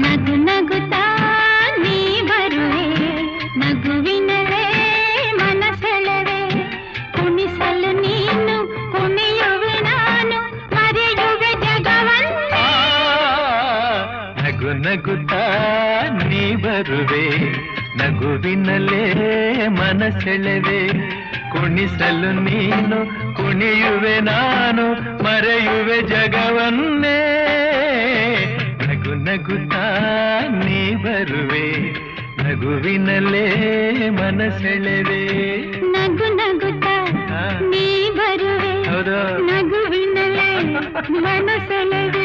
ನಗು ನಗುತ್ತಾ ನೀ ಬರುವೆ ನಗುವಿನಲೇ ಮನಸೆಳೆವೆ ಕುಣಿಸಲು ನೀನು ಕುಣಿಯುವೆ ನಾನು ಮರೆಯುವೆ ಜಗವನ್ನೇ ನಗು ನಗುತ್ತಾ ನೀ ಬರುವೆ ನಗುವಿನಲೇ ಮನಸೆಳೆವೆ ಕುಣಿಸಲು ನೀನು ಕುಣಿಯುವೆ ನಾನು ಮರೆಯುವೆ ಜಗವನ್ನೇ ನಗು ನಗುತ್ತಾ ನೀ ಬರುವೆ ನಗುವಿನಲ್ಲೇ ಮನಸೆಳೆವೆ ನಗು ನಗುತ್ತಾ ನೀ ಬರುವೆ ನಗುವಿನಲ್ಲೇ ಮನಸೆಳೆವೆ